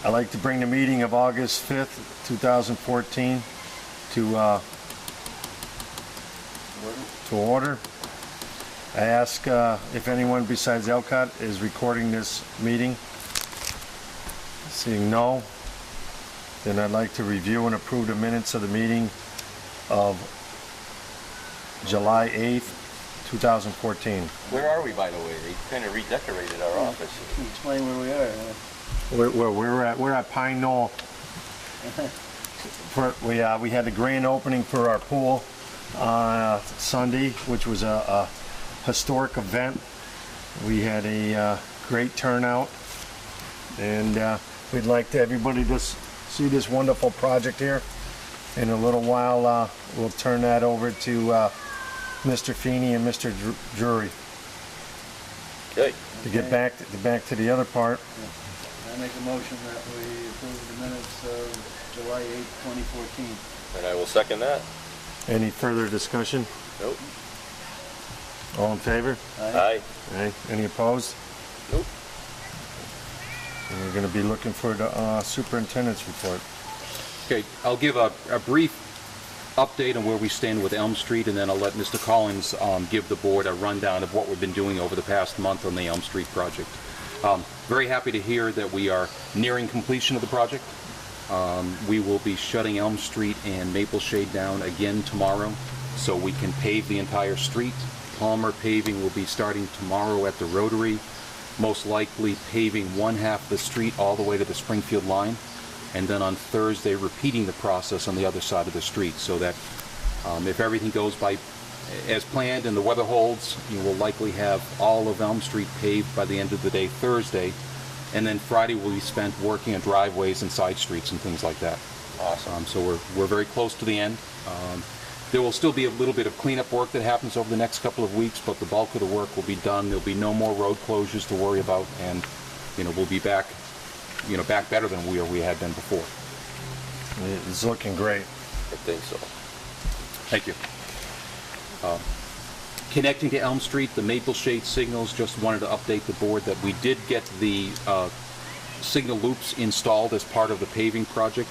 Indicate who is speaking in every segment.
Speaker 1: I'd like to bring the meeting of August 5th, 2014 to order. I ask if anyone besides Elcott is recording this meeting. Seeing no, then I'd like to review and approve the minutes of the meeting of July 8th, 2014.
Speaker 2: Where are we, by the way? They kind of redecorated our office.
Speaker 3: Can you explain where we are?
Speaker 1: We're at Pine Knoll. We had the grand opening for our pool on Sunday, which was a historic event. We had a great turnout, and we'd like to everybody just see this wonderful project here. In a little while, we'll turn that over to Mr. Feeney and Mr. Drury.
Speaker 2: Okay.
Speaker 1: To get back to the other part.
Speaker 3: I make a motion that we approve the minutes of July 8th, 2014.
Speaker 2: And I will second that.
Speaker 1: Any further discussion?
Speaker 2: Nope.
Speaker 1: All in favor?
Speaker 2: Aye.
Speaker 1: Aye. Any opposed?
Speaker 2: Nope.
Speaker 1: And we're going to be looking for the superintendent's report.
Speaker 4: Okay, I'll give a brief update on where we stand with Elm Street, and then I'll let Mr. Collins give the board a rundown of what we've been doing over the past month on the Elm Street project. Very happy to hear that we are nearing completion of the project. We will be shutting Elm Street and Maple Shade down again tomorrow, so we can pave the entire street. Palmer paving will be starting tomorrow at the Rotary, most likely paving one half of the street all the way to the Springfield line, and then on Thursday repeating the process on the other side of the street, so that if everything goes by as planned and the weather holds, you will likely have all of Elm Street paved by the end of the day Thursday, and then Friday will be spent working on driveways and side streets and things like that.
Speaker 2: Awesome.
Speaker 4: So we're very close to the end. There will still be a little bit of cleanup work that happens over the next couple of weeks, but the bulk of the work will be done. There'll be no more road closures to worry about, and we'll be back better than we had been before.
Speaker 1: It's looking great.
Speaker 2: I think so.
Speaker 4: Thank you. Connecting to Elm Street, the Maple Shade signals, just wanted to update the board that we did get the signal loops installed as part of the paving project.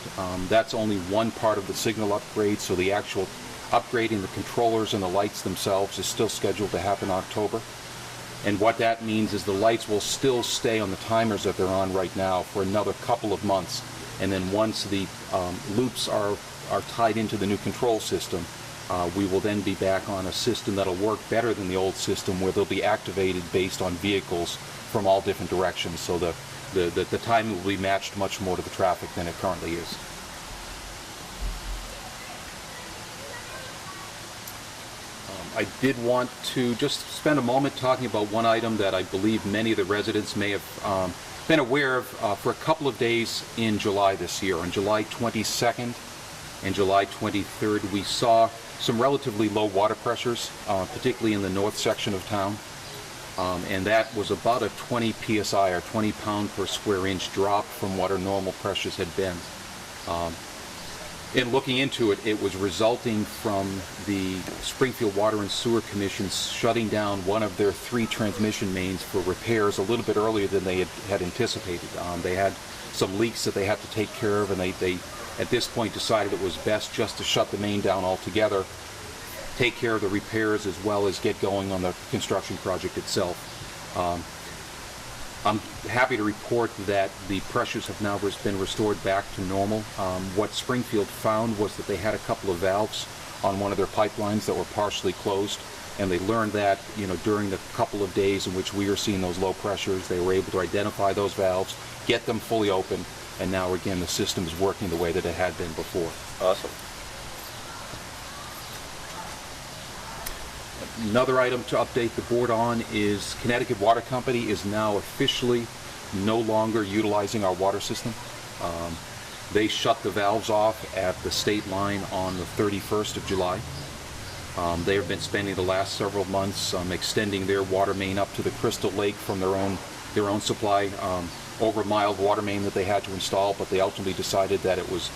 Speaker 4: That's only one part of the signal upgrade, so the actual upgrading the controllers and the lights themselves is still scheduled to happen in October. And what that means is the lights will still stay on the timers that they're on right now for another couple of months. And then once the loops are tied into the new control system, we will then be back on a system that'll work better than the old system, where they'll be activated based on vehicles from all different directions. So the timing will be matched much more to the traffic than it currently is. I did want to just spend a moment talking about one item that I believe many of the residents may have been aware of for a couple of days in July this year. On July 22nd and July 23rd, we saw some relatively low water pressures, particularly in the north section of town. And that was about a 20 psi, or 20 pound per square inch drop from what our normal pressures had been. In looking into it, it was resulting from the Springfield Water and Sewer Commission shutting down one of their 3 transmission mains for repairs a little bit earlier than they had anticipated. They had some leaks that they had to take care of, and they at this point decided it was best just to shut the main down altogether, take care of the repairs, as well as get going on the construction project itself. I'm happy to report that the pressures have now been restored back to normal. What Springfield found was that they had a couple of valves on one of their pipelines that were partially closed, and they learned that during the couple of days in which we were seeing those low pressures, they were able to identify those valves, get them fully open, and now again the system is working the way that it had been before.
Speaker 2: Awesome.
Speaker 4: Another item to update the board on is Connecticut Water Company is now officially no longer utilizing our water system. They shut the valves off at the state line on the 31st of July. They have been spending the last several months extending their water main up to the Crystal Lake from their own supply, over a mile of water main that they had to install, but they ultimately decided that it was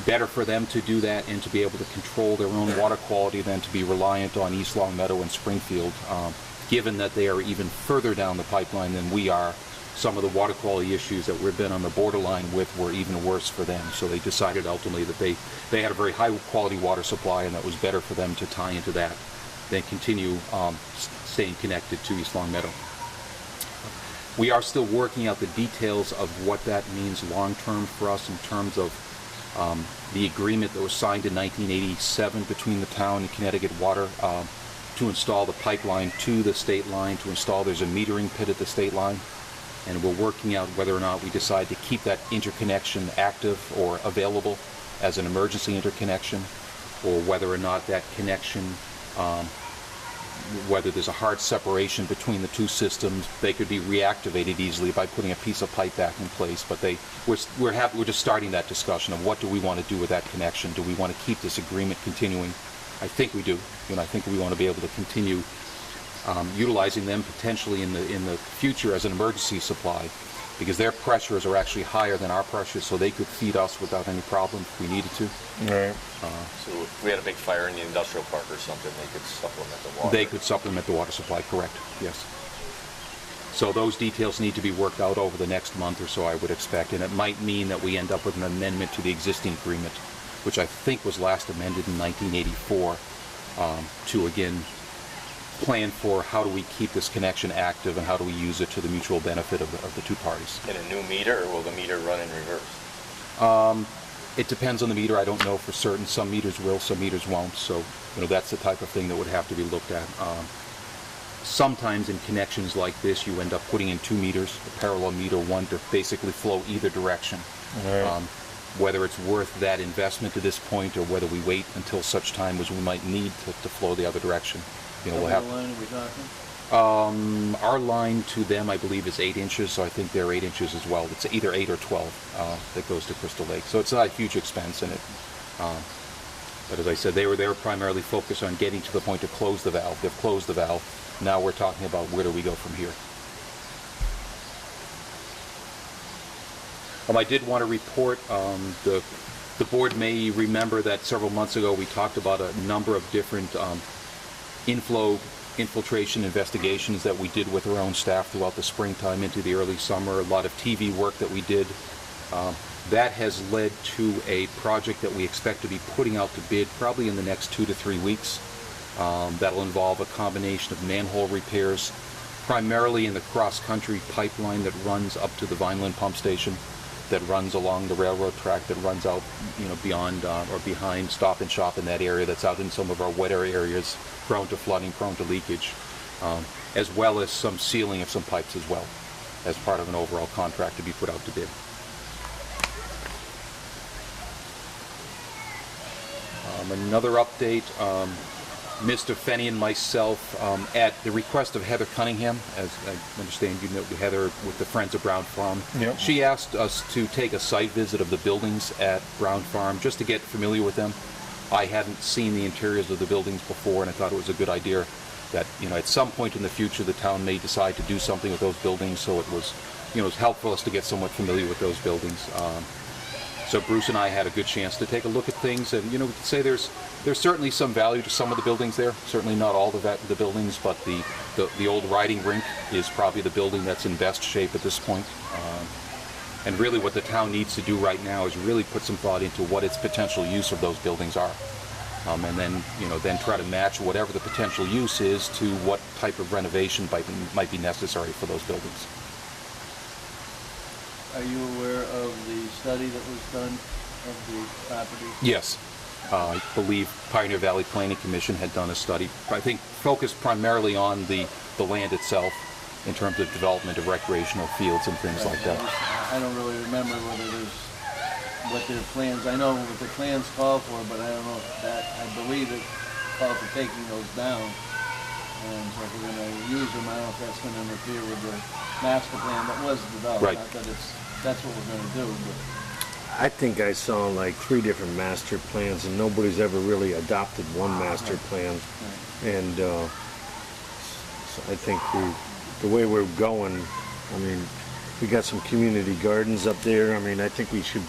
Speaker 4: better for them to do that and to be able to control their own water quality than to be reliant on East Long Meadow and Springfield, given that they are even further down the pipeline than we are. some of the water quality issues that we've been on the borderline with were even worse for them. So they decided ultimately that they had a very high quality water supply, and that was better for them to tie into that than continue staying connected to East Long Meadow. We are still working out the details of what that means long term for us in terms of the agreement that was signed in 1987 between the town and Connecticut Water to install the pipeline to the state line, there's a metering pit at the state line, and we're working out whether or not we decide to keep that interconnection active or available as an emergency interconnection, or whether or not that connection, whether there's a hard separation between the two systems, they could be reactivated easily by putting a piece of pipe back in place. But we're just starting that discussion of what do we want to do with that connection. Do we want to keep this agreement continuing? I think we do. I think we want to be able to continue utilizing them potentially in the future as an emergency supply, because their pressures are actually higher than our pressures, so they could feed us without any problem if we needed to.
Speaker 1: Right.
Speaker 2: So if we had a big fire in the industrial park or something, they could supplement the water.
Speaker 4: They could supplement the water supply, correct, yes. So those details need to be worked out over the next month or so, I would expect, and it might mean that we end up with an amendment to the existing agreement, which I think was last amended in 1984, to again plan for how do we keep this connection active and how do we use it to the mutual benefit of the two parties.
Speaker 2: In a new meter, or will the meter run in reverse?
Speaker 4: It depends on the meter. I don't know for certain. Some meters will, some meters won't. So, that's the type of thing that would have to be looked at. Sometimes in connections like this, you end up putting in 2 meters, a parallel meter, one to basically flow either direction.
Speaker 1: Right.
Speaker 4: Whether it's worth that investment to this point, or whether we wait until such time as we might need to flow the other direction. We'll have.
Speaker 3: What line are we talking?
Speaker 4: Our line to them, I believe, is 8 inches, so I think they're 8 inches as well. It's either 8 or 12 that goes to Crystal Lake. So it's not a huge expense in it. But as I said, they were primarily focused on getting to the point to close the valve. They've closed the valve. Now we're talking about where do we go from here. I did want to report, the board may remember that several months ago we talked about a number of different infiltration investigations that we did with our own staff throughout the springtime into the early summer, a lot of TV work that we did. That has led to a project that we expect to be putting out to bid probably in the next 2 to 3 weeks. That'll involve a combination of manhole repairs, primarily in the cross-country pipeline that runs up to the Vineland pump station, that runs along the railroad track, that runs out, beyond or behind Stop and Shop in that area, that's out in some of our wetter areas, prone to flooding, prone to leakage, as well as some sealing of some pipes as well, as part of an overall contract to be put out to bid. Another update, Mr. Fenny and myself, at the request of Heather Cunningham, as I understand you know Heather with the Friends of Brown Farm,
Speaker 1: Yep.
Speaker 4: She asked us to take a site visit of the buildings at Brown Farm just to get familiar with them. I hadn't seen the interiors of the buildings before, and I thought it was a good idea that, at some point in the future the town may decide to do something with those buildings, so it was, it was helpful us to get somewhat familiar with those buildings. So Bruce and I had a good chance to take a look at things, and we can say there's certainly some value to some of the buildings there. Certainly not all the buildings, but the old riding rink is probably the building that's in best shape at this point. And really what the town needs to do right now is really put some thought into what its potential use of those buildings are. And then, then try to match whatever the potential use is to what type of renovation might be necessary for those buildings.
Speaker 3: Are you aware of the study that was done of the property?
Speaker 4: Yes. I believe Pioneer Valley Planning Commission had done a study, I think focused primarily on the land itself in terms of development of recreational fields and things like that.
Speaker 3: I don't really remember what their plans, I know what their plans call for, but I don't know if I believe it called for taking those down. And so if we're going to use them, I don't know if that's going to interfere with the master plan that was developed.
Speaker 4: Right.
Speaker 3: Not that that's what we're going to do, but
Speaker 1: I think I saw like 3 different master plans, and nobody's ever really adopted one master plan.
Speaker 3: right.
Speaker 1: And so I think the way we're going, I mean, we got some community gardens up there. I mean, I think we should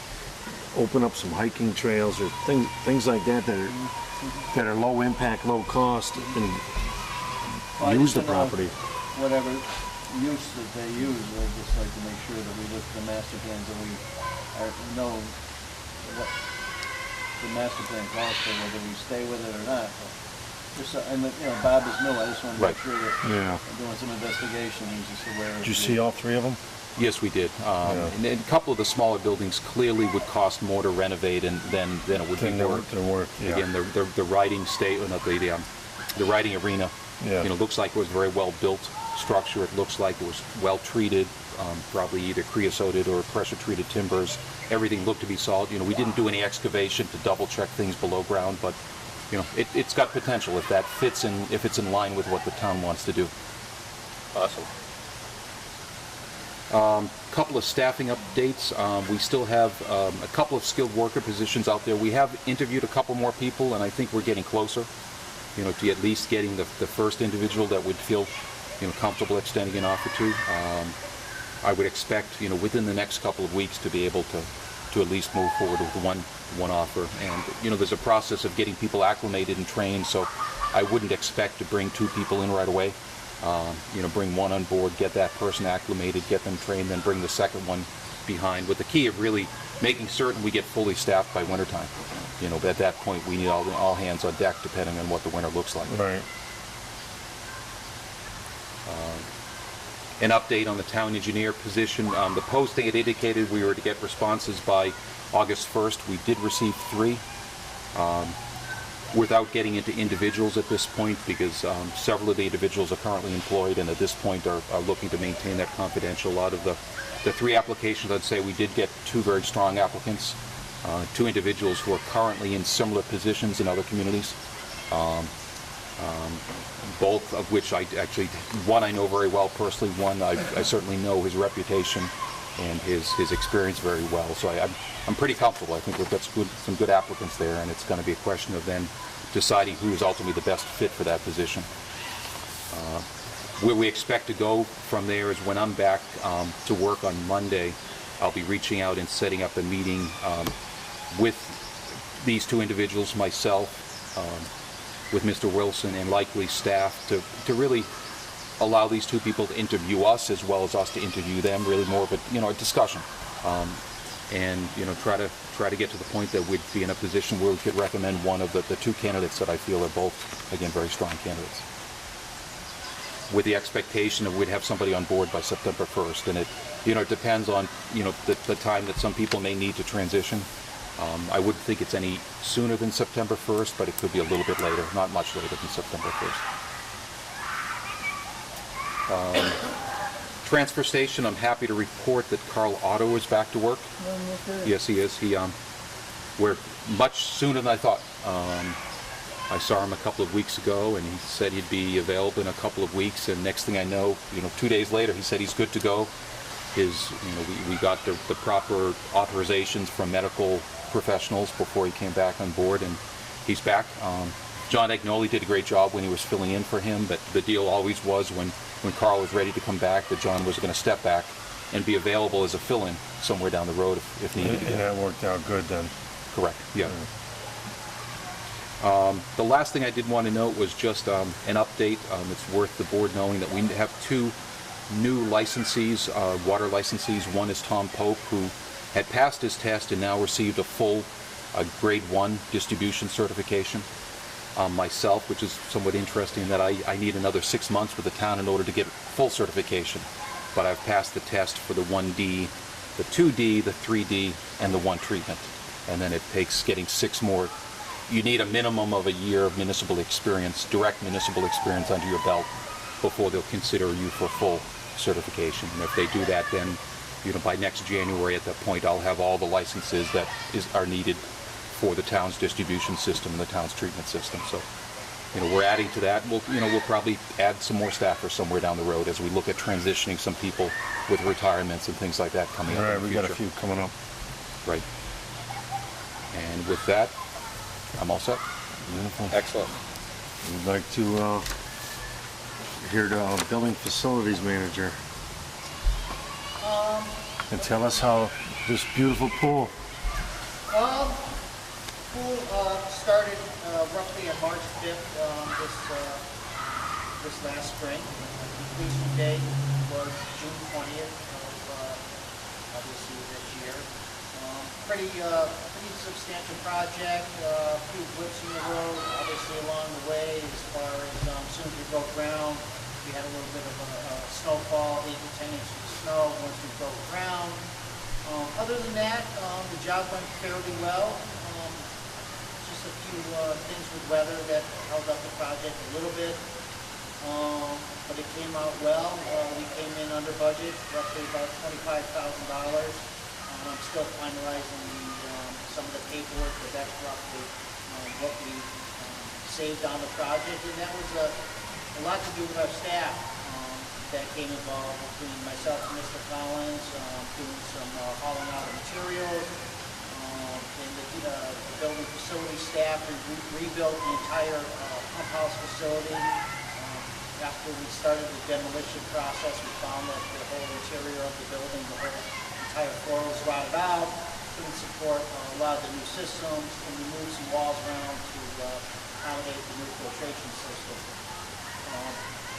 Speaker 1: open up some hiking trails or things like that that are low impact, low cost, and
Speaker 3: Well, I
Speaker 1: use
Speaker 3: just
Speaker 1: the
Speaker 3: don't know
Speaker 1: property.
Speaker 3: Whatever use that they use, I'd just like to make sure that we look at the master plans and we know what the master plan calls for, whether we stay with it or not. But just, and you know, Bob is new, I just want to make
Speaker 4: Right.
Speaker 3: sure that
Speaker 1: Yeah.
Speaker 3: we're doing some investigation, he's just aware of.
Speaker 1: Did you see all three of them?
Speaker 4: Yes, we did. And a couple of the smaller buildings clearly would cost more to renovate than it would be worth.
Speaker 1: Yeah.
Speaker 4: Again, the riding the riding arena,
Speaker 1: Yeah.
Speaker 4: looks like it was a very well built structure. It looks like it was well treated, probably either creosoted or pressure treated timbers. Everything looked to be solid. We didn't do any excavation to double check things below ground, but it's got potential if that fits in, if it's in line with what the town wants to do.
Speaker 2: Awesome.
Speaker 4: Couple of staffing updates. We still have a couple of skilled worker positions out there. We have interviewed a couple more people, and I think we're getting closer, to at least getting the first individual that would feel, comfortable extending an offer to. I would expect, within the next couple of weeks to be able to at least move forward with one offer. And, there's a process of getting people acclimated and trained, so I wouldn't expect to bring 2 people in right away. Bring one on board, get that person acclimated, get them trained, then bring the second one behind, with the key of really making certain we get fully staffed by wintertime. At that point we need all hands on deck depending on what the winter looks like.
Speaker 1: Right.
Speaker 4: An update on the town engineer position. The posting had indicated we were to get responses by August 1st. We did receive 3. Without getting into individuals at this point, because several of the individuals are currently employed and at this point are looking to maintain that confidential. Out of the 3 applications, I'd say we did get 2 very strong applicants, 2 individuals who are currently in similar positions in other communities, both of which one I know very well personally, one I certainly know his reputation and his experience very well. So I'm pretty comfortable. I think we've got some good applicants there, and it's going to be a question of then deciding who is ultimately the best fit for that position. Where we expect to go from there is when I'm back to work on Monday, I'll be reaching out and setting up a meeting with these 2 individuals, myself, with Mr. Wilson, and likely staff to really allow these 2 people to interview us as well as us to interview them. Really more of a discussion, and try to get to the point that we'd be in a position where we could recommend one of the 2 candidates that I feel are both, again, very strong candidates, with the expectation that we'd have somebody on board by September 1st. And it depends on the time that some people may need to transition. I wouldn't think it's any sooner than September 1st, but it could be a little bit later, not much later than September 1st. Transfer station, I'm happy to report that Carl Otto is back to work. Yes, he is. We're much sooner than I thought. I saw him a couple of weeks ago, and he said he'd be available in a couple of weeks. And next thing I know, 2 days later, he said he's good to go. We got the proper authorizations from medical professionals before he came back on board, and he's back. John Agnoli did a great job when he was filling in for him, but the deal always was when Carl was ready to come back, that John was going to step back and be available as a fill-in somewhere down the road if needed.
Speaker 1: And that worked out good then.
Speaker 4: Correct, yeah. The last thing I did want to note was just an update. It's worth the board knowing that we have 2 new licensees, water licensees. One is Tom Pope, who had passed his test and now received a full grade 1 distribution certification. Myself, which is somewhat interesting, that I need another 6 months with the town in order to get full certification. But I've passed the test for the 1D, the 2D, the 3D, and the 1 treatment. And then it takes getting 6 more. You need a minimum of a year of municipal experience, direct municipal experience under your belt, before they'll consider you for full certification. And if they do that, then by next January, at that point, I'll have all the licenses that are needed for the town's distribution system and the town's treatment system. So, we're adding to that. We'll probably add some more staffers somewhere down the road as we look at transitioning some people with retirements and things like that coming up.
Speaker 1: All right,
Speaker 4: in the
Speaker 1: we
Speaker 4: future.
Speaker 1: got a few coming up.
Speaker 4: Right. And with that, I'm all set.
Speaker 1: Beautiful.
Speaker 2: Excellent.
Speaker 1: We'd like to hear the building facilities manager and tell us how this beautiful pool.
Speaker 5: Pool started roughly on March 5th this last spring. Completion date was June 20th of obviously this year. Pretty substantial project, a few blips in the road, obviously along the way as far as soon as we broke ground, we had a little bit of a snowfall, 8 to 10 inches of snow once we broke ground. Other than that, the job went fairly well. Just a few things with weather that held up the project a little bit, but it came out well. We came in under budget, roughly about $25,000. I'm still finalizing some of the paperwork, but that's roughly what we saved on the project, and that was a lot to do with our staff that came involved between myself and Mr. Collins, doing some hauling out of materials, and the building facility staff. We rebuilt the entire pump house facility. After we started the demolition process, we found that the whole interior of the building, the whole entire floor was rotted out, couldn't support a lot of the new systems, and we moved some walls around to accommodate the new filtration system.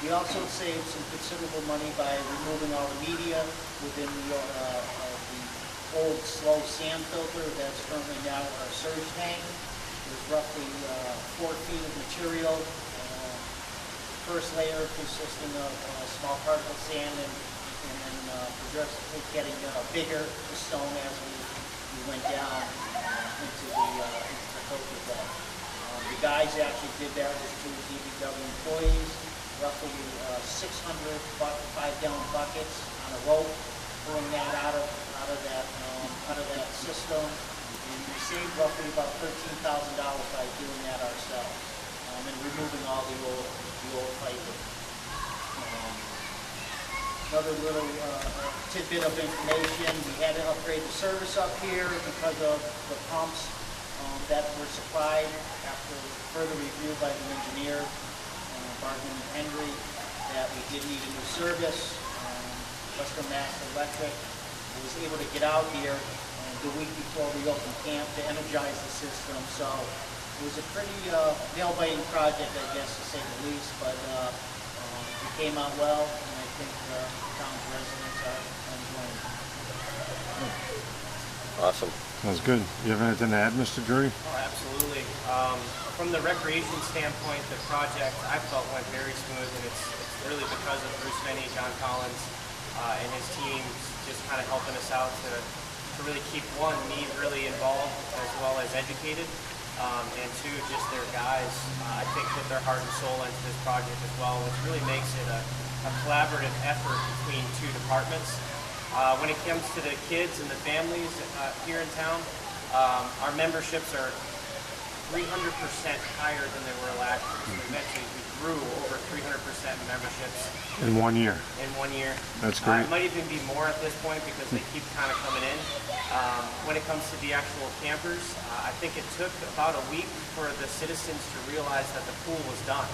Speaker 5: We also saved some considerable money by removing all the media within the old slow sand filter that's currently now our surge tank. There's roughly 4 feet of material. First layer consisting of small particle sand and then progressively getting bigger, the stone, as we went down into the filter bed. The guys actually did that with 2 DPW employees. Roughly 600 5-gallon buckets on a rope, pulling that out of that system. And we saved roughly about $13,000 by doing that ourselves, and removing all the old piping. Another little tidbit of information: we had to upgrade the service up here because of the pumps that were supplied after further review by the engineer. Barton and Henry, that we did need a new service. Western Mass Electric was able to get out here the week before we opened camp to energize the system. So it was a pretty nail-biting project, I guess, to say the least, but it came out well, and I think the town's residents are enjoying it.
Speaker 2: Awesome.
Speaker 1: Sounds good. You have anything to add, Mr. Drury?
Speaker 6: Oh, absolutely. From the recreation standpoint, the project I felt went very smooth, and it's really because of Bruce Finney, John Collins, and his team just kind of helping us out to really keep, one, me really involved as well as educated, and two, just their guys, I think, put their heart and soul into this project as well, which really makes it a collaborative effort between 2 departments. When it comes to the kids and the families here in town, our memberships are 300% higher than they were last year. So eventually we grew over 300% in memberships.
Speaker 1: In 1 year.
Speaker 6: In 1 year.
Speaker 1: That's great.
Speaker 6: It might even be more at this point because they keep kind of coming in. When it comes to the actual campers, I think it took about a week for the citizens to realize that the pool was done.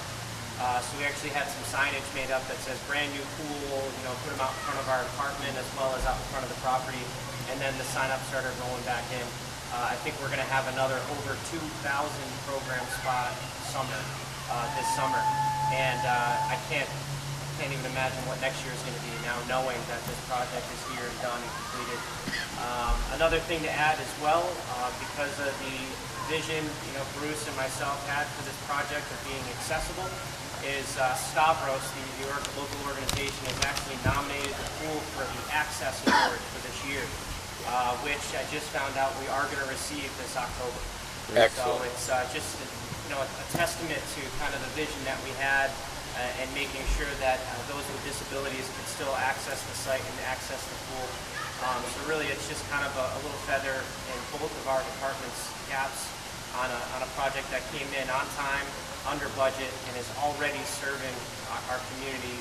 Speaker 6: So we actually had some signage made up that says brand new pool, put them out in front of our apartment as well as out in front of the property. And then the sign up started rolling back in. I think we're going to have another over 2,000 program spot this summer. And I can't even imagine what next year is going to be now, knowing that this project is here and done and completed. Another thing to add as well, because of the vision Bruce and myself had for this project of being accessible, is Stavros, the local organization, has actually nominated the pool for the Access Award for this year, which I just found out we are going to receive this October.
Speaker 2: Excellent.
Speaker 6: So it's just a testament to kind of the vision that we had, and making sure that those with disabilities can still access the site and access the pool. So really, it's just kind of a little feather in both of our departments' caps on a project that came in on time, under budget, and is already serving our community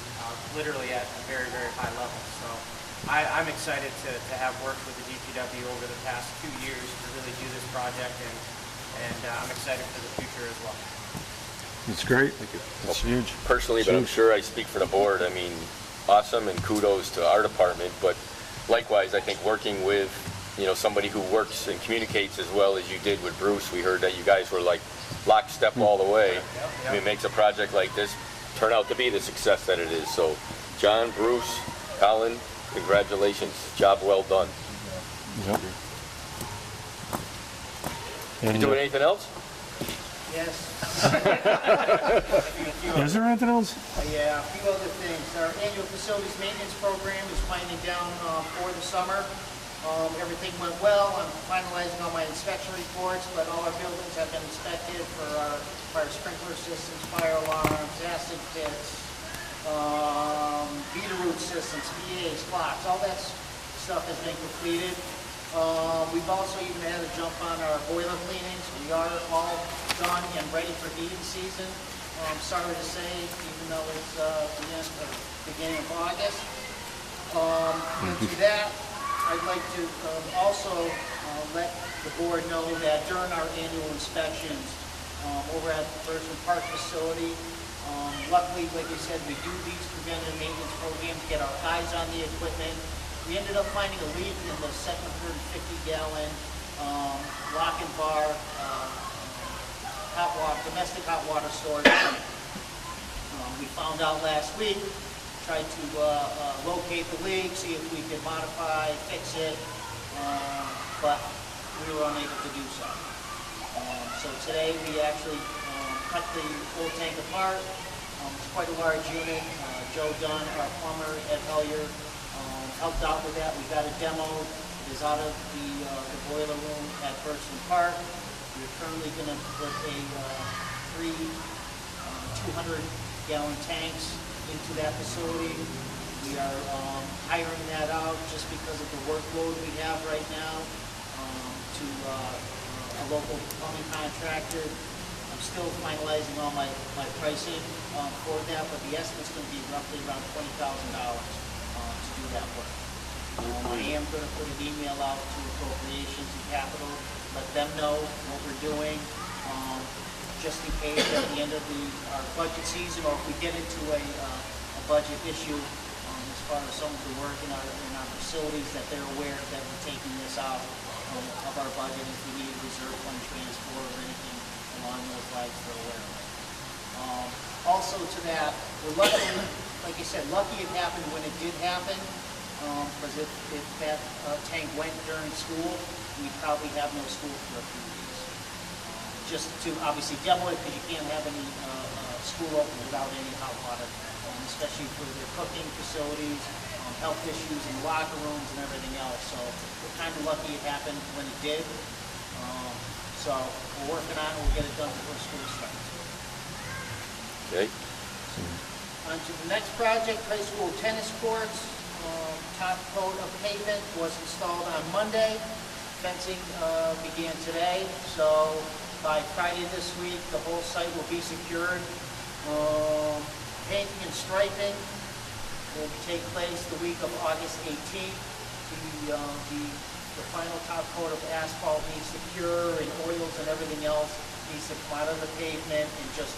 Speaker 6: literally at a very, very high level. So I'm excited to have worked with the DPW over the past 2 years to really do this project, and I'm excited for the future as well.
Speaker 1: It's great. It's huge.
Speaker 2: Personally,
Speaker 1: It's
Speaker 2: but I'm
Speaker 1: huge.
Speaker 2: sure I speak for the board, I mean, awesome, and kudos to our department, but likewise, I think working with, somebody who works and communicates as well as you did with Bruce, we heard that you guys were like lockstep all the way. I mean, it makes a project like this turn out to be the success that it is. So, John, Bruce, Colin, congratulations, job well done.
Speaker 1: Yep.
Speaker 2: You
Speaker 1: And,
Speaker 2: doing anything else?
Speaker 5: Yes.
Speaker 1: is there anything else?
Speaker 5: Yeah, a few other things. Our annual facilities maintenance program is winding down for the summer. Everything went well. I'm finalizing all my inspection reports, but all our buildings have been inspected for our fire sprinkler systems, fire alarms, acid pits, beater root systems, PAs, clocks, all that stuff has been completed. We've also even had a jump on our boiler cleanings. We are all done and ready for heating season. I'm sorry to say, even though it's beginning of August. To that, I'd like to also let the board know that during our annual inspections over at the Bergman Park facility, luckily, like I said, we do these preventative maintenance programs to get our eyes on the equipment. We ended up finding a leak in the 750-gallon lock and bar domestic hot water storage. We found out last week, tried to locate the leak, see if we could modify, fix it, but we were unable to do so. So today we actually cut the old tank apart. It's quite a large unit. Joe Dunn, our plumber, Ed Hellier, helped out with that. We got it demoed. It is out of the boiler room at Bergman Park. We're currently going to put three 200-gallon tanks into that facility. We are hiring that out just because of the workload we have right now to a local plumbing contractor. I'm still finalizing all my pricing for that, but the estimate's going to be roughly around $20,000. To do that work. I am going to put an email out to appropriations and capital, let them know what we're doing, just in case at the end of our budget season, or if we get into a budget issue as far as some of the work in our facilities, that they're aware that we're taking this out of our budget. If we need a reserve fund transfer or anything along those lines, they're aware of it. Also to that, we're lucky, like I said, lucky it happened when it did happen, because if that tank went during school, we'd probably have no school for a few weeks. Just to obviously demo it, because you can't have any school open without any hot water, especially for the cooking facilities, health issues in locker rooms and everything else. So we're kind of lucky it happened when it did. So we're working on it. We'll get it done before school starts.
Speaker 2: Okay.
Speaker 5: On to the next project, high school tennis courts. Top coat of pavement was installed on Monday. Fencing began today. So by Friday this week, the whole site will be secured. Painting and striping will take place the week of August 18th. The final top coat of asphalt needs to cure, and oils and everything else needs to come out of the pavement and just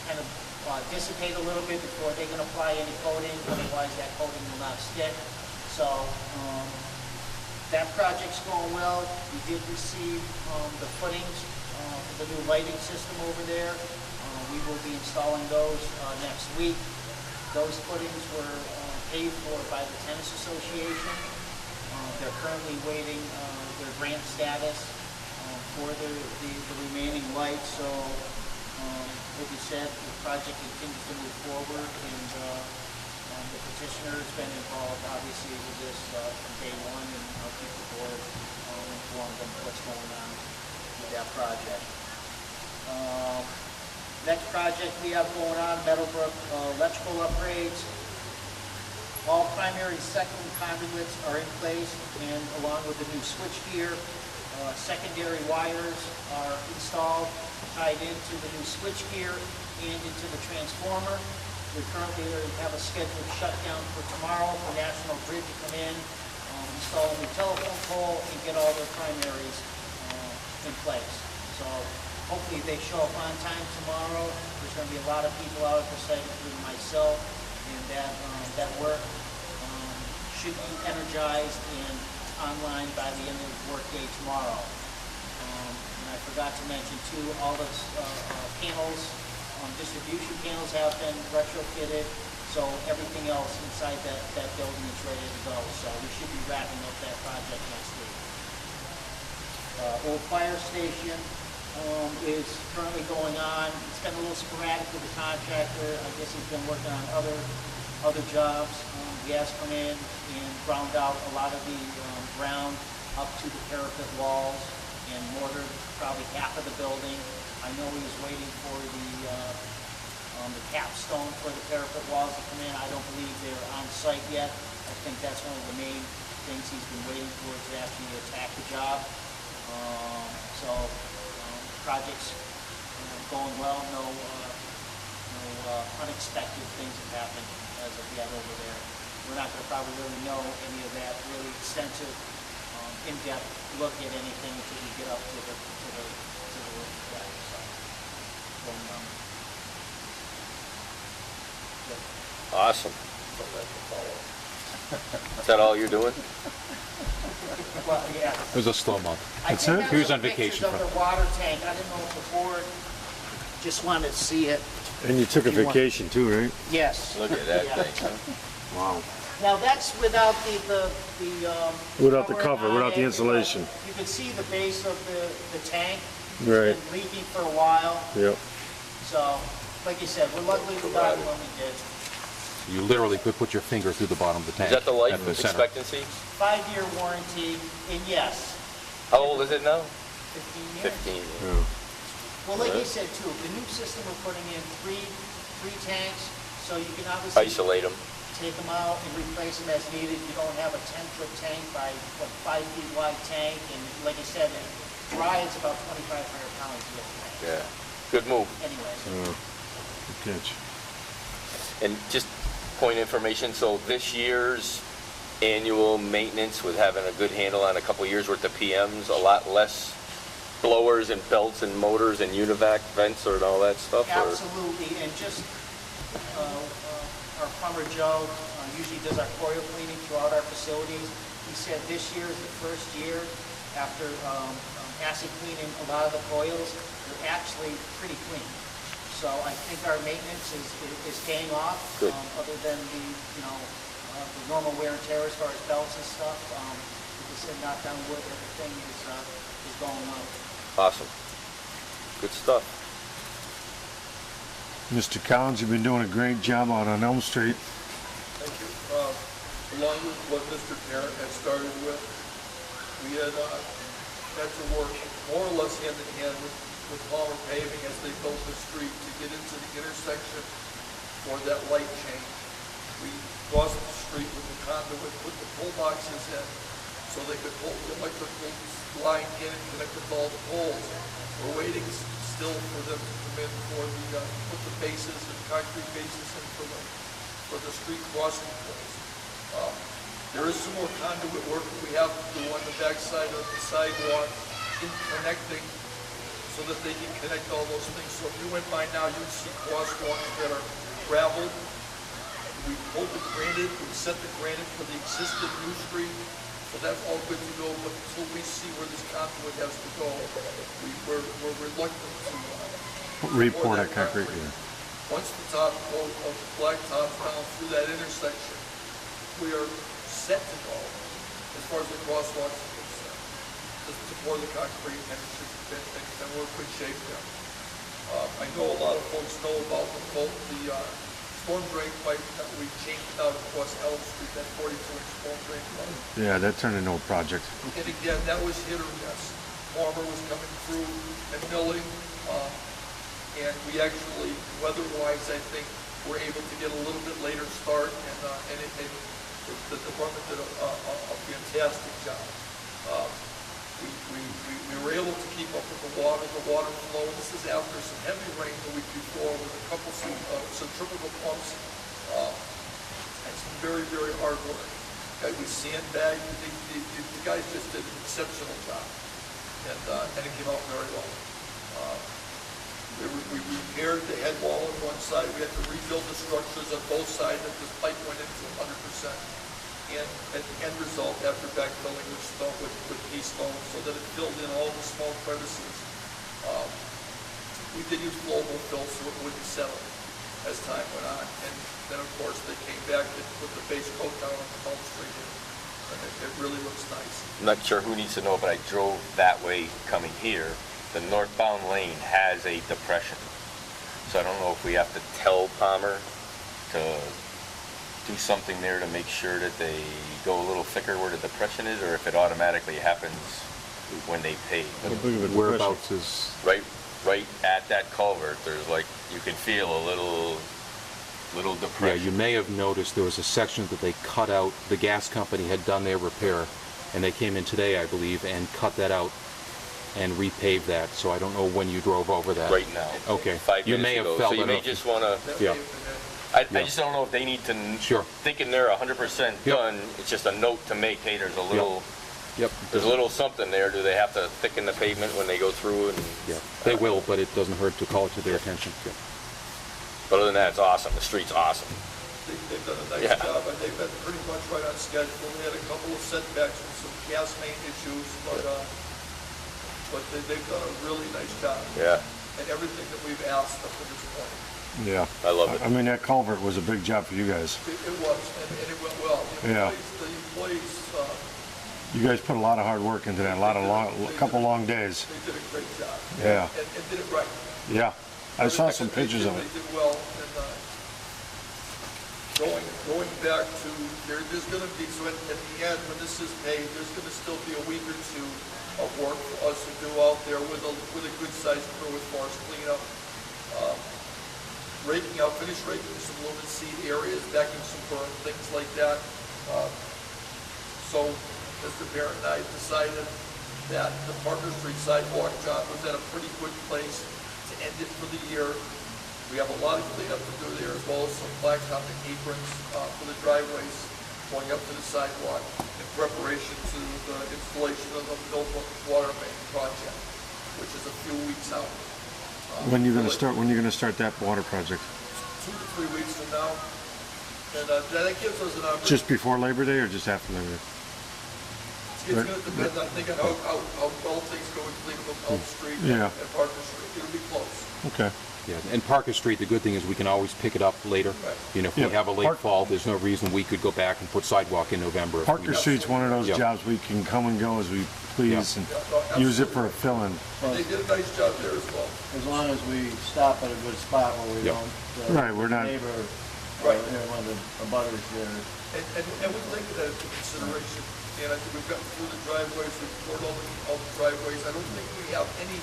Speaker 5: kind of dissipate a little bit before they can apply any coating, otherwise that coating will not stick. So that project's going well. We did receive the footings for the new lighting system over there. We will be installing those next week. Those footings were paid for by the Tennis Association. They're currently waiting their grant status for the remaining lights. So like you said, the project continues to move forward, and the petitioner has been involved, obviously, with this from day one, and I'll keep the board informed of what's going on with that project. Next project we have going on, Meadowbrook electrical upgrades. All primary and secondary conduits are in place, and along with the new switchgear, secondary wires are installed, tied into the new switchgear and into the transformer. We currently have a scheduled shutdown for tomorrow for National Grid to come in, install a new telephone pole, and get all their primaries in place. So hopefully they show up on time tomorrow. There's going to be a lot of people out at the site, including myself, and that work should be energized and online by the end of the workday tomorrow. And I forgot to mention too, all the panels, distribution panels have been retrofitted, So everything else inside that building is ready to go. So we should be wrapping up that project next week. Old fire station is currently going on. It's been a little sporadic with the contractor. I guess he's been working on other jobs. He has come in and ground out a lot of the ground up to the parapet walls and mortared probably half of the building. I know he was waiting for the capstone for the parapet walls to come in. I don't believe they're on site yet. I think that's one of the main things he's been waiting for to actually attack the job. Project's going well. No unexpected things have happened as of yet over there. We're not going to probably really know any of that really extensive, in-depth look at anything until we get up to the deck. So,
Speaker 2: Awesome. Is that all you're doing?
Speaker 5: well, yeah.
Speaker 4: It was a slow month.
Speaker 5: That's
Speaker 1: it?
Speaker 4: He was on vacation
Speaker 5: Of the water tank. I didn't know if the board just wanted to see it.
Speaker 1: And you took a
Speaker 5: You want-
Speaker 1: vacation too, right?
Speaker 5: Yes.
Speaker 2: Look at that
Speaker 5: Yeah.
Speaker 2: thing, huh?
Speaker 1: Wow.
Speaker 5: Now that's without the
Speaker 1: Without the cover,
Speaker 5: on
Speaker 1: without the
Speaker 5: it.
Speaker 1: insulation.
Speaker 5: You can see the base of the tank.
Speaker 1: Right.
Speaker 5: It's been leaking for a while.
Speaker 1: Yep.
Speaker 5: So, like you said, we're lucky we got it when we did.
Speaker 4: You literally could put your finger through the bottom of the tank.
Speaker 2: Is that the life
Speaker 4: at the center.
Speaker 2: expectancy?
Speaker 5: 5-year warranty, and yes,
Speaker 2: How old is it now?
Speaker 5: 15 years.
Speaker 2: 15.
Speaker 1: Yeah.
Speaker 5: Well, like you said too, the new system we're putting in three tanks, so you can obviously
Speaker 2: Isolate them.
Speaker 5: take them out and replace them as needed. You don't have a 10-foot tank by 5 feet wide tank, and like I said, dry it's about 2,500 pounds of tank.
Speaker 2: Yeah. Good move.
Speaker 5: Anyways,
Speaker 1: Good catch.
Speaker 2: And just point information, so this year's annual maintenance with having a good handle on a couple of years worth of PMs, a lot less blowers and belts and motors and univac vents or all that stuff? Or?
Speaker 5: absolutely, and just our plumber Joe usually does our coil cleaning throughout our facilities. He said this year is the first year after acid cleaning a lot of the coils, they're actually pretty clean. So I think our maintenance is paying off.
Speaker 2: Good.
Speaker 5: Other than the the normal wear and tear as far as belts and stuff. Like I said, knock down wood, everything is going well.
Speaker 2: Awesome. Good stuff.
Speaker 1: Mr. Collins, you've been doing a great job out on Elm Street.
Speaker 7: Thank you. Along with what Mr. Tarrant had started with, we had to work more or less hand in hand with Palmer Paving as they built the street to get into the intersection for that light change. We crossed the street with the conduit, put the pole boxes in so they could pull the electrical line in and connect it to all the poles. We're waiting still for them to come in for the put the bases and concrete bases in for the street crossing poles. There is some more conduit work that we have to do on the backside of the sidewalk in connecting so that they can connect all those things. So if you went by now, you'd see crosswalks that are gravel. We pulled the granite, we set the granite for the existing new street. So that's all good to go, but until we see where this conduit has to go, we're reluctant to
Speaker 1: Report
Speaker 7: pour
Speaker 1: of
Speaker 7: that
Speaker 1: concrete, yeah.
Speaker 7: Once the top of the blacktop's down through that intersection, we are set to go as far as the crosswalks are concerned. Just to pour the concrete and we're in good shape there. I know a lot of folks know about the storm drain pipe that we changed out across Elm Street, that 42-inch storm drain pipe.
Speaker 1: Yeah, that turned into a project.
Speaker 7: And again, that was hit or miss. Farmer was coming through and milling, and we actually, weather-wise, I think, were able to get a little bit later start, and the department did a fantastic job. We were able to keep up with the water flow. This is after some heavy rain the week before with a couple centrifugal pumps and some very, very hard work. We sandbagged. The guys just did an exceptional job, and it came out very well. We repaired the head wall on one side. We had to rebuild the structures on both sides that this pipe went into 100%. And at the end result, after backfilling with pea stone so that it filled in all the small crevices, we did use global fill so it wouldn't settle. as time went on. And then, of course, they came back and put the base coat down on Elm Street, and it really looks nice.
Speaker 2: I'm not sure who needs to know, but I drove that way coming here. The northbound lane has a depression. So I don't know if we have to tell Palmer to do something there to make sure that they go a little thicker where the depression is, or if it automatically happens when they pave.
Speaker 4: Whereabouts is,
Speaker 2: Right at that culvert, there's like, you can feel a little
Speaker 4: yeah,
Speaker 2: depression.
Speaker 4: you may have noticed there was a section that they cut out. The gas company had done their repair, and they came in today, I believe, and cut that out and repaved that. So I don't know when you drove over that.
Speaker 2: Right now.
Speaker 4: Okay.
Speaker 2: 5
Speaker 4: You
Speaker 2: minutes
Speaker 4: may have
Speaker 2: ago.
Speaker 4: felt
Speaker 2: So you
Speaker 4: it
Speaker 2: may
Speaker 4: up.
Speaker 2: just want to,
Speaker 4: Yeah.
Speaker 2: I just don't know if they need to,
Speaker 4: Sure.
Speaker 2: thinking they're 100%
Speaker 4: Yep.
Speaker 2: done, it's just a note to make, hey, there's a little,
Speaker 4: Yep.
Speaker 2: there's a little something there. Do they have to thicken the pavement when they go through? And
Speaker 4: Yeah. They will, but it doesn't hurt to call it to their attention. Yeah.
Speaker 2: But other than that, it's awesome. The street's awesome.
Speaker 7: They've done a nice
Speaker 2: Yeah.
Speaker 7: job, and they've been pretty much right on schedule. They had a couple of setbacks and some gas main issues, but they've done a really nice job.
Speaker 2: Yeah,
Speaker 7: And everything that we've asked up to this point.
Speaker 1: Yeah.
Speaker 2: I love it.
Speaker 1: I mean, that culvert was a big job for you guys.
Speaker 7: It was, and it went well.
Speaker 1: Yeah.
Speaker 7: The employees,
Speaker 1: You guys put a lot of hard work into that, a couple long days.
Speaker 7: they did a great job.
Speaker 1: Yeah.
Speaker 7: And did it right.
Speaker 1: Yeah. I saw some pictures of it.
Speaker 7: They did well, and going back to, there's gonna be, so at the end, when this is paid, there's gonna still be a week or two of work for us to do out there with a good sized crew as far as cleanup. Raking out, finish raking some lumen seed areas, backing some burn, things like that. So Mr. Barrett and I decided that the Parker Street sidewalk job was at a pretty good place to end it for the year. We have a lot of cleanup to do there, as well as some blacktopping aprons for the driveways going up to the sidewalk in preparation to the installation of the Millbrook water main project, which is a few weeks out.
Speaker 1: When you gonna start that water project?
Speaker 7: 2 to 3 weeks from now. And that gives us an opportunity.
Speaker 1: Just before Labor Day or just after Labor Day?
Speaker 7: It's going to depend, I think, on how well things go with cleaning up Elm Street
Speaker 1: Yeah.
Speaker 7: and Parker Street. It'll be close.
Speaker 1: Okay.
Speaker 4: Yeah, and Parker Street, the good thing is we can always pick it up later.
Speaker 7: Right.
Speaker 4: You know, if we
Speaker 1: Yeah,
Speaker 4: have a late
Speaker 1: Park-
Speaker 4: fall, there's no reason we could go back and put sidewalk in November. if we
Speaker 1: Parker
Speaker 4: need.
Speaker 1: Street's one of those
Speaker 4: Yeah.
Speaker 1: jobs we can come and go as we please and
Speaker 7: Yeah,
Speaker 1: use it for a fill-in.
Speaker 7: They did a nice job there as well.
Speaker 3: As long as we stop at a good spot where we
Speaker 4: Yeah.
Speaker 3: don't.
Speaker 1: Right, we're not-
Speaker 3: Neighbor,
Speaker 7: Right.
Speaker 3: one of the butters there.
Speaker 7: And we take that into consideration. And I think we've gotten through the driveways, we've poured all the driveways. I don't think we have any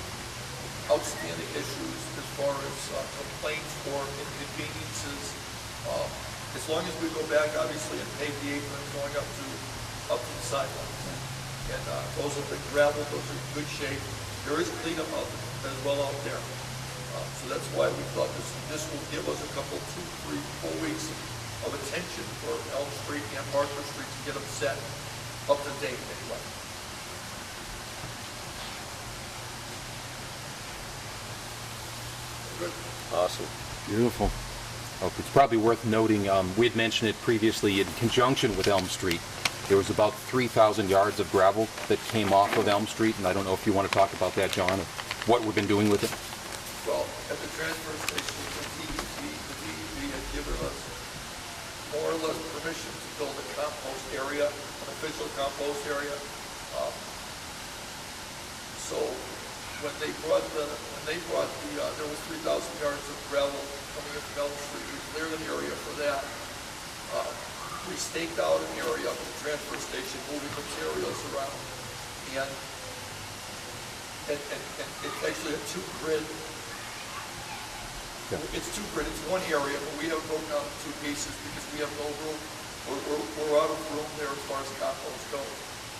Speaker 7: outstanding issues as far as complaints or inconveniences. As long as we go back, obviously, and pave the apron going up to the sidewalks. And those have been gravelled, those are in good shape. There is cleanup out as well out there. So that's why we thought this will give us a couple, 2, 3, 4 weeks of attention for Elm Street and Parker Street to get them set up to date anyway. Good.
Speaker 2: Awesome.
Speaker 1: Beautiful.
Speaker 4: It's probably worth noting, we had mentioned it previously in conjunction with Elm Street. There was about 3,000 yards of gravel that came off of Elm Street, and I don't know if you want to talk about that, John, or what we've been doing with it.
Speaker 7: Well, at the transfer station, the DEP had given us more or less permission to build a compost area, an official compost area. So when they brought there was 3,000 yards of gravel coming in from Elm Street. We cleared an area for that. We staked out an area up at the transfer station, moving materials around, and it's actually a two-grid.
Speaker 4: Yeah.
Speaker 7: It's two-grid, it's one area, but we have it broken down into 2 pieces because we have no room. We're out of room there as far as compost goes.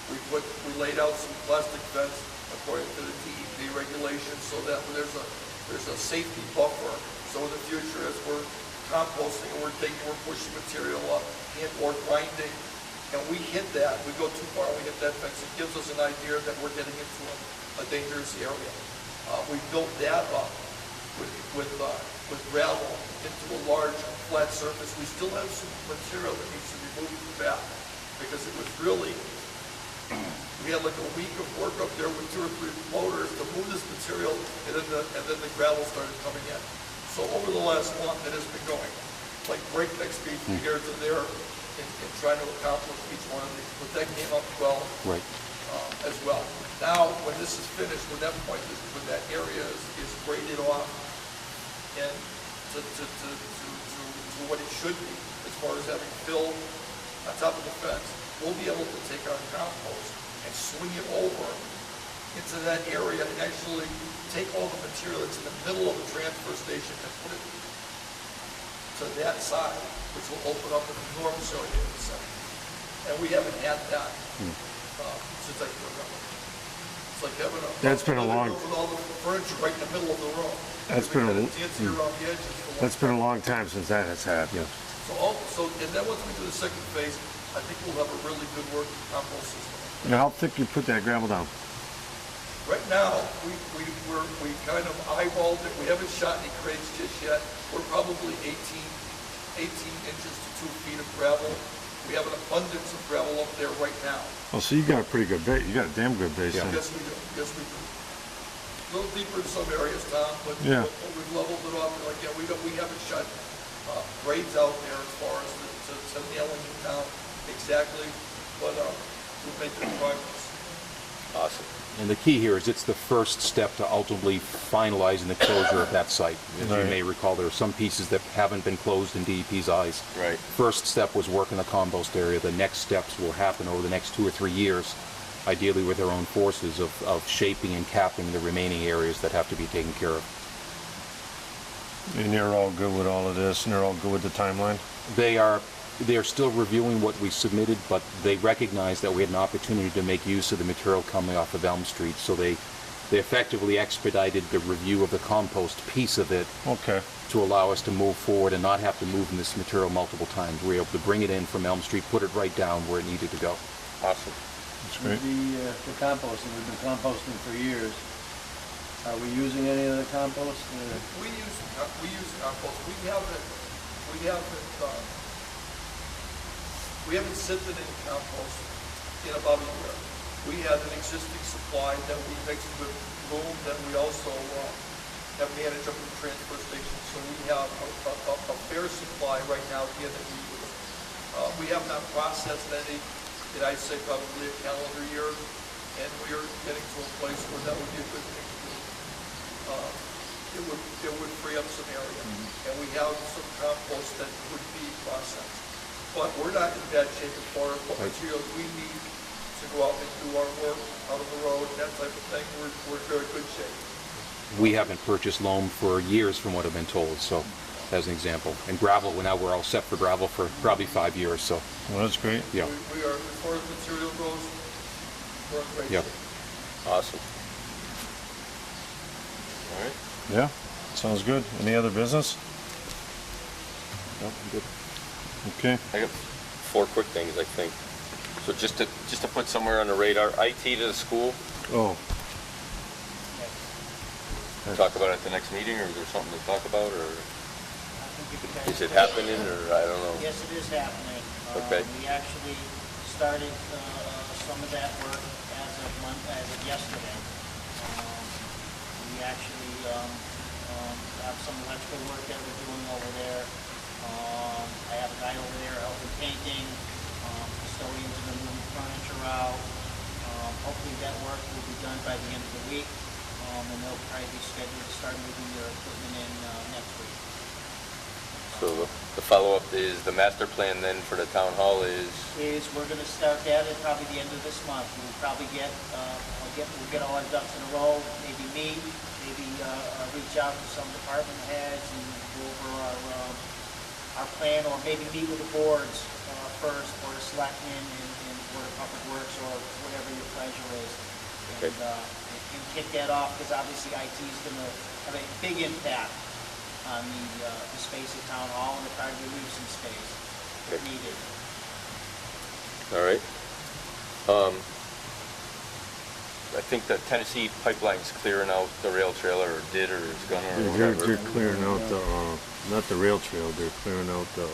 Speaker 7: We laid out some plastic vents according to the DEP regulations so that there's a safety buffer. So in the future, as we're composting and we're pushing material up and or grinding, and we hit that, we go too far, we hit that fence, it gives us an idea that we're getting into a dangerous area. We built that up with gravel into a large flat surface. We still have some material that needs to be moved back because it was really, we had like a week of work up there with 2 or 3 motors to move this material, and then the gravel started coming in. So over the last month, it has been going like breakneck speed from here to there in trying to accomplish each one of these. But that came up well
Speaker 4: Right.
Speaker 7: as well. Now, when this is finished, when that point, when that area is graded off and to what it should be, as far as having fill on top of the fence, we'll be able to take our compost and swing it over into that area and actually take all the material that's in the middle of the transfer station and put it to that side, which will open up an enormous area in the center. And we haven't had that since I can remember. It's like having
Speaker 1: That's been a long-
Speaker 7: with all the furniture right in the middle of the room.
Speaker 1: That's been a-
Speaker 7: dancing around the edges for one.
Speaker 1: That's been a long time since that has happened.
Speaker 7: So, and then once we do the second phase, I think we'll have a really good working compost system.
Speaker 1: Now, how thick you put that gravel down?
Speaker 7: Right now, we kind of eyeballed it. We haven't shot any crates just yet. We're probably 18 inches to 2 feet of gravel. We have an abundance of gravel up there right now.
Speaker 1: Oh, so you got a pretty good base. You got a damn good base then.
Speaker 7: Yes, we do. Yes, we do. A little deeper in some areas, Tom, but
Speaker 1: Yeah.
Speaker 7: but we've leveled it off. Like, yeah, we haven't shot grades out there as far as to nailing it down exactly, but we've made good progress.
Speaker 2: Awesome.
Speaker 4: And the key here is it's the first step to ultimately finalizing the closure of that site. As you
Speaker 1: Right.
Speaker 4: may recall, there are some pieces that haven't been closed in DEP's eyes.
Speaker 2: Right.
Speaker 4: First step was work in the compost area. The next steps will happen over the next 2 or 3 years, ideally with their own forces of shaping and capping the remaining areas that have to be taken care of.
Speaker 1: And they're all good with all of this, and they're all good with the timeline?
Speaker 4: They are still reviewing what we submitted, but they recognize that we had an opportunity to make use of the material coming off of Elm Street, so they effectively expedited the review of the compost piece of it
Speaker 1: Okay.
Speaker 4: to allow us to move forward and not have to move in this material multiple times. We were able to bring it in from Elm Street, put it right down where it needed to go.
Speaker 2: Awesome.
Speaker 1: That's great.
Speaker 3: The composting, we've been composting for years. Are we using any of the compost?
Speaker 7: We use compost. We haven't sifted any compost in about a year. We had an existing supply that we mixed with loam that we also have managed up at the transfer station. So we have a fair supply right now here that we use. We have not processed any in, I'd say, probably a calendar year, and we are getting to a place where that would be a good thing to do. It would free up some area, and we have some compost that would be processed. But we're not in bad shape as far as what materials we need to go out and do our work out on the road, that type of thing. We're in very good shape.
Speaker 4: We haven't purchased loam for years from what I've been told, so as an example. And gravel, now we're all set for gravel for probably 5 years, so
Speaker 1: Well, that's great.
Speaker 4: yeah.
Speaker 7: We are, as far as material goes, we're in great
Speaker 4: Yep.
Speaker 7: shape.
Speaker 2: Awesome. All right.
Speaker 1: Yeah, sounds good. Any other business?
Speaker 4: No, I'm good.
Speaker 1: Okay.
Speaker 2: I got 4 quick things, I think. So just to put somewhere on the radar, IT to the school,
Speaker 1: Oh,
Speaker 2: talk about it at the next meeting, or is there something to talk about, or
Speaker 5: I think you guys-
Speaker 2: is it happening, or I don't know?
Speaker 5: Yes, it is happening.
Speaker 2: Okay.
Speaker 5: We actually started some of that work as of yesterday. We actually have some electrical work that we're doing over there. I have a guy over there helping painting, custodians are moving furniture out. Hopefully that work will be done by the end of the week, and they'll probably be scheduled to start moving their equipment in next week.
Speaker 2: So the follow-up is the master plan then for the town hall is,
Speaker 5: We're gonna start that at probably the end of this month. We'll probably we'll get all our ducks in a row, maybe meet, maybe reach out to some department heads and go over our plan, or maybe meet with the boards first, Board of Selectmen and Board of Public Works, or whatever your pleasure is.
Speaker 2: Okay.
Speaker 5: And kick that off, because obviously IT is gonna have a big impact on the space at Town Hall, and they're trying to leave some space if
Speaker 2: Okay.
Speaker 5: needed.
Speaker 2: all right. I think that Tennessee Pipeline's clearing out the rail trailer, or did, or is gonna, or
Speaker 1: they're
Speaker 2: whatever.
Speaker 1: clearing out the, not the rail trail, they're clearing out the,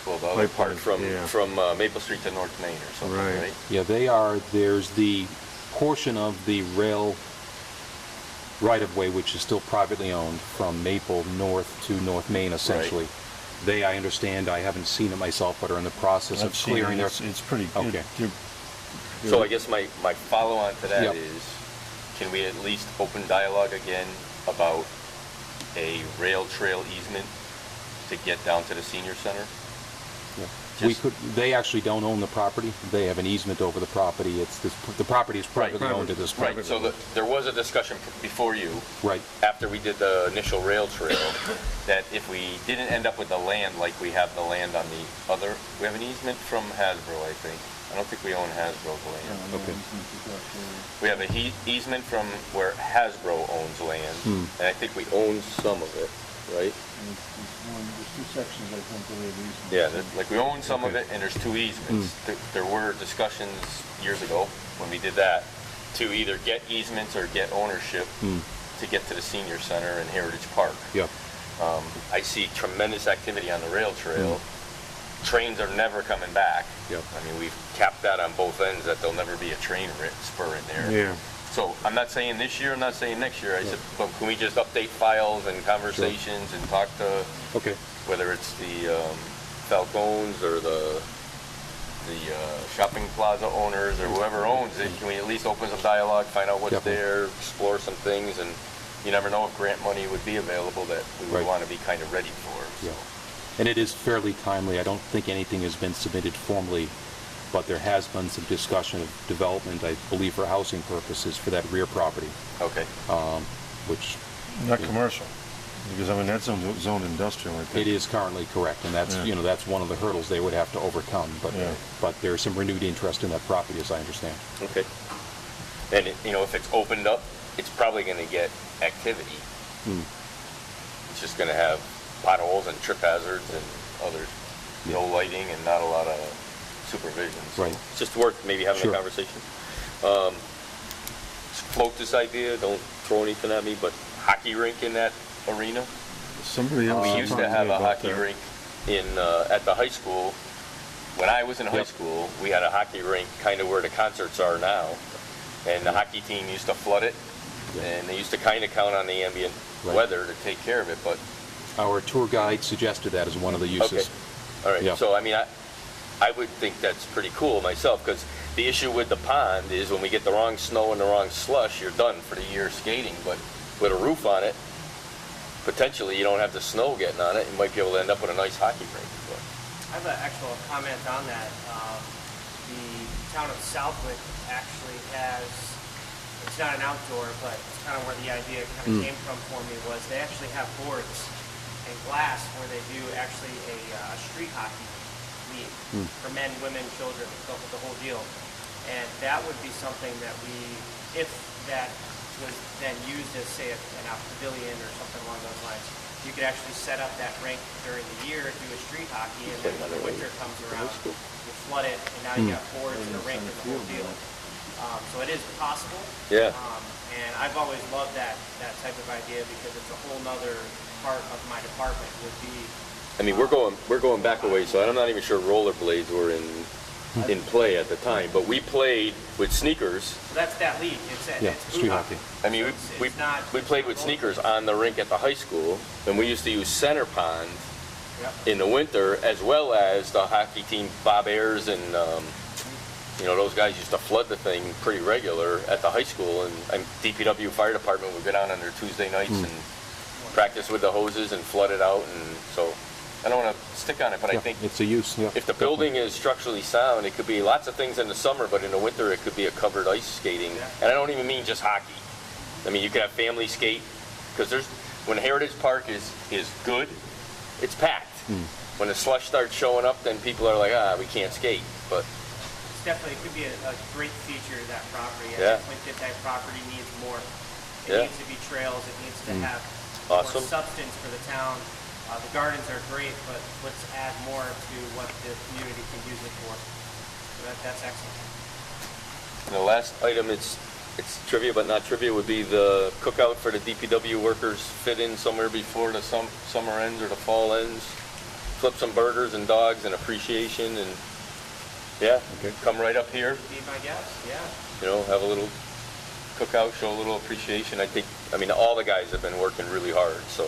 Speaker 2: Well, the other part
Speaker 1: Pipeline,
Speaker 2: from
Speaker 1: yeah.
Speaker 2: Maple Street to North Main or something,
Speaker 1: Right.
Speaker 2: right?
Speaker 4: Yeah, there's the portion of the rail right-of-way, which is still privately owned, from Maple north to North Main, essentially. They, I understand, I haven't seen it myself, but are in the process of
Speaker 1: I've seen
Speaker 4: clearing
Speaker 1: it.
Speaker 4: their...
Speaker 1: It's pretty.
Speaker 4: Okay.
Speaker 2: So I guess my follow-on to that
Speaker 4: Yep.
Speaker 2: is, can we at least open dialogue again about a rail trail easement to get down to the senior center?
Speaker 4: Yeah. We
Speaker 2: Just-
Speaker 4: could, they actually don't own the property. They have an easement over the property. It's this, the property is privately owned at this point.
Speaker 2: Right, so there was a discussion before you,
Speaker 4: Right.
Speaker 2: after we did the initial rail trail, that if we didn't end up with the land like we have the land on the other, we have an easement from Hasbro, I think. I don't think we own Hasbro's land.
Speaker 4: Okay.
Speaker 2: We have a easement from where Hasbro owns land, and I think we own some of it, right?
Speaker 3: There's two sections, I think, the way these.
Speaker 2: Yeah, like we own some of
Speaker 4: Okay.
Speaker 2: it, and there's two easements. There were discussions years ago when we did that to either get easements or get ownership to get to the senior center and Heritage Park.
Speaker 4: Yeah.
Speaker 2: I see tremendous activity on the rail trail. Trains are never coming back.
Speaker 4: Yep.
Speaker 2: I mean, we've capped that on both ends, that there'll never be a train spur in there.
Speaker 1: Yeah.
Speaker 2: So I'm not saying this year, I'm not saying next year. I said, but can we just update files and conversations and talk to,
Speaker 4: Okay.
Speaker 2: whether it's the Falcones or the shopping plaza owners or whoever owns it, can we at least open some dialogue, find out what's
Speaker 4: Definitely.
Speaker 2: there, explore some things, and you never know if grant money would be available that we would
Speaker 4: Right.
Speaker 2: want to be kind of ready for.
Speaker 4: Yeah. And it is fairly timely. I don't think anything has been submitted formally, but there has been some discussion of development, I believe, for housing purposes for that rear property,
Speaker 2: Okay.
Speaker 4: which
Speaker 1: Not commercial, because I mean that's zoned industrial. I think.
Speaker 4: it is currently correct, and that's,
Speaker 1: Yeah.
Speaker 4: you know, that's one of the hurdles they would have to overcome. But
Speaker 1: Yeah.
Speaker 4: but there's some renewed interest in that property, as I understand.
Speaker 2: Okay. And, if it's opened up, it's probably going to get activity. It's just going to have potholes and trip hazards and other, no lighting and not a lot of supervision. So
Speaker 4: Right.
Speaker 2: It's just worth maybe having
Speaker 4: Sure.
Speaker 2: a conversation. Float this idea, don't throw anything at me, but hockey rink in that arena?
Speaker 1: Somebody else.
Speaker 2: We used to have a hockey rink at the high school. When I was in high school, we had a hockey rink kind of where the concerts are now. And the hockey team used to flood it, and they used to kind of count on the ambient
Speaker 4: Right.
Speaker 2: weather to take care of it, but,
Speaker 4: Our tour guide suggested that as one of the uses.
Speaker 2: okay. All right,
Speaker 4: Yeah.
Speaker 2: so I mean, I would think that's pretty cool myself, because the issue with the pond is when we get the wrong snow and the wrong slush, you're done for the year skating. But with a roof on it, potentially you don't have the snow getting on it, you might be able to end up with a nice hockey rink. But
Speaker 6: I have an actual comment on that. The town of Southwick actually has, it's not an outdoor, but it's kind of where the idea kind of came from for me, was they actually have boards and glass where they do actually a street hockey league for men, women, children, the whole deal. And that would be something that we, if that was then used as, say, an out pavilion or something along those lines, you could actually set up that rink during the year, do a street hockey, and then when the winter comes around, you flood it, and now you got boards and a rink and the whole deal. So it is possible.
Speaker 2: Yeah.
Speaker 6: And I've always loved that type of idea, because it's a whole nother part of my department would be.
Speaker 2: I mean, we're going back a ways, so I'm not even sure rollerblades were in play at the time. But we played with sneakers.
Speaker 6: So that's that league.
Speaker 4: Yeah,
Speaker 6: It's
Speaker 4: street
Speaker 6: boot
Speaker 4: hockey.
Speaker 2: I mean, we
Speaker 6: It's not-
Speaker 2: played with sneakers on the rink at the high school, and we used to use center pond
Speaker 6: Yep.
Speaker 2: in the winter, as well as the hockey team, Bob Ayers, and those guys used to flood the thing pretty regular at the high school. And DPW fire department would go down on their Tuesday nights and practice with the hoses and flood it out. And so I don't want to stick on it, but I
Speaker 4: Yeah,
Speaker 2: think
Speaker 4: it's a use. Yeah,
Speaker 2: if the building is structurally sound, it could be lots of things in the summer, but in the winter it could be a covered ice skating.
Speaker 6: Yeah.
Speaker 2: And I don't even mean just hockey. I mean, you could have family skate, because when Heritage Park is good, it's packed. When the slush starts showing up, then people are like, we can't skate. But
Speaker 6: It's definitely, it could be a great feature of that property.
Speaker 2: Yeah.
Speaker 6: I think that that property needs more. It
Speaker 2: Yeah.
Speaker 6: needs to be trails, it needs to have
Speaker 2: Awesome.
Speaker 6: more substance for the town. The gardens are great, but let's add more to what the community can use it for. So that's excellent.
Speaker 2: And the last item, it's trivia, but not trivia, would be the cookout for the DPW workers. Fit in somewhere before the summer ends or the fall ends. Flip some burgers and dogs and appreciation, and come right up here.
Speaker 6: Be my guest, yeah.
Speaker 2: Have a little cookout, show a little appreciation. I mean, all the guys have been working really hard, so,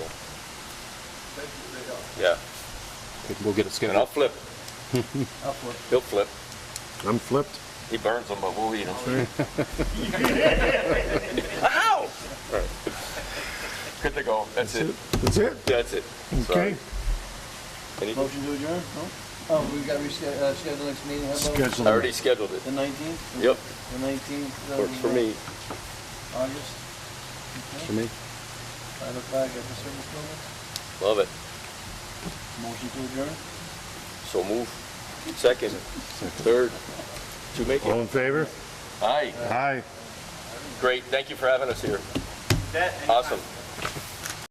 Speaker 7: Thank you, they help.
Speaker 2: yeah.
Speaker 4: We'll get it
Speaker 2: And I'll
Speaker 4: scheduled.
Speaker 2: flip.
Speaker 3: I'll flip.
Speaker 2: He'll flip.
Speaker 1: I'm flipped.
Speaker 2: He burns them, but we'll eat them. Ow! Right. Good to go. That's it.
Speaker 1: That's it?
Speaker 2: That's it.
Speaker 1: Okay.
Speaker 2: Any-
Speaker 3: Motion to adjourn? No? Oh, we got to schedule next meeting, how about
Speaker 1: Schedule.
Speaker 2: I already scheduled it.
Speaker 3: the 19th?
Speaker 2: Yep.
Speaker 3: The 19th
Speaker 2: Works for
Speaker 3: of
Speaker 2: me.
Speaker 3: August?
Speaker 4: For me?
Speaker 3: 5 o'clock at the service building?
Speaker 2: Love it.
Speaker 3: Motion to adjourn?
Speaker 2: So move. Second. Third. Did you make
Speaker 1: All
Speaker 2: it?
Speaker 1: in favor?
Speaker 2: Aye.
Speaker 1: Aye.
Speaker 2: Great. Thank you for having us here.
Speaker 6: That,
Speaker 2: Awesome.